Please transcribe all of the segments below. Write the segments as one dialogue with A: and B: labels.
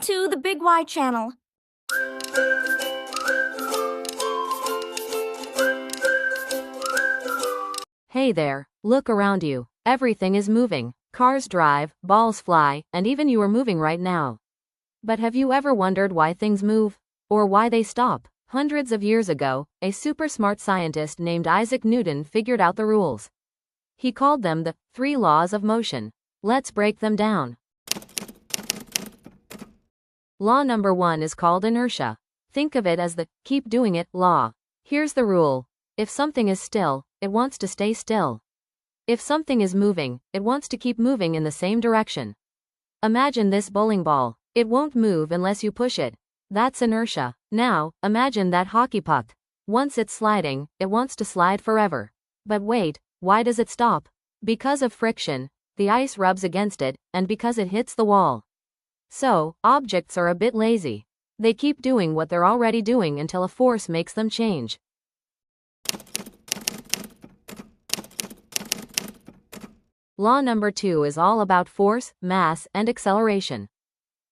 A: to the Big Y channel.
B: Hey there, look around you. Everything is moving. Cars drive, balls fly, and even you are moving right now. But have you ever wondered why things move? Or why they stop? Hundreds of years ago, a super smart scientist named Isaac Newton figured out the rules. He called them the 3 laws of motion. Let's break them down. Law number 1 is called inertia. Think of it as the keep doing it law. Here's the rule. If something is still, it wants to stay still. If something is moving, it wants to keep moving in the same direction. Imagine this bowling ball. It won't move unless you push it. That's inertia. Now, imagine that hockey puck. Once it's sliding, it wants to slide forever. But wait, why does it stop? Because of friction. The ice rubs against it, and because it hits the wall. So, objects are a bit lazy. They keep doing what they're already doing until a force makes them change. Law number 2 is all about force, mass, and acceleration.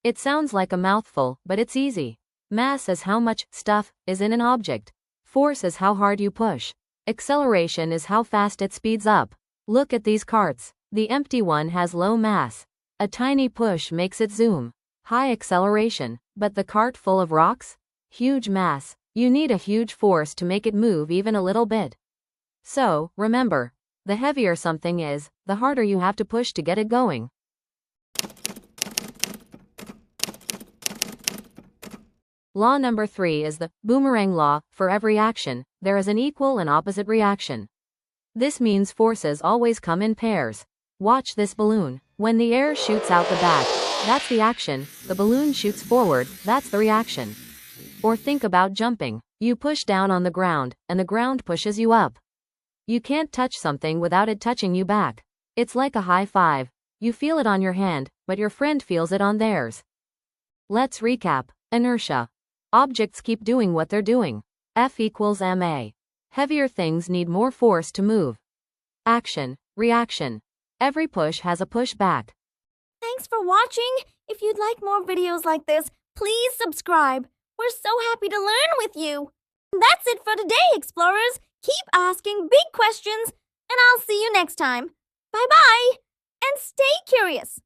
B: It sounds like a mouthful, but it's easy. Mass is how much stuff is in an object. Force is how hard you push. Acceleration is how fast it speeds up. Look at these carts. The empty one has low mass. A tiny push makes it zoom. High acceleration. But the cart full of rocks? Huge mass. You need a huge force to make it move even a little bit. So, remember, the heavier something is, the harder you have to push to get it going. Law number 3 is the boomerang law. For every action, there is an equal and opposite reaction. This means forces always come in pairs. Watch this balloon. When the air shoots out the back, that's the action. The balloon shoots forward, that's the reaction. Or think about jumping. You push down on the ground, and the ground pushes you up. You can't touch something without it touching you back. It's like a high five. You feel it on your hand, but your friend feels it on theirs. Let's recap. Inertia. Objects keep doing what they're doing. F equals ma. Heavier things need more force to move. Action. Reaction. Every push has a push back.
A: Thanks for watching. If you'd like more videos like this, please subscribe. We're so happy to learn with you. That's it for today, explorers. Keep asking big questions, and I'll see you next time. Bye-bye, and stay curious.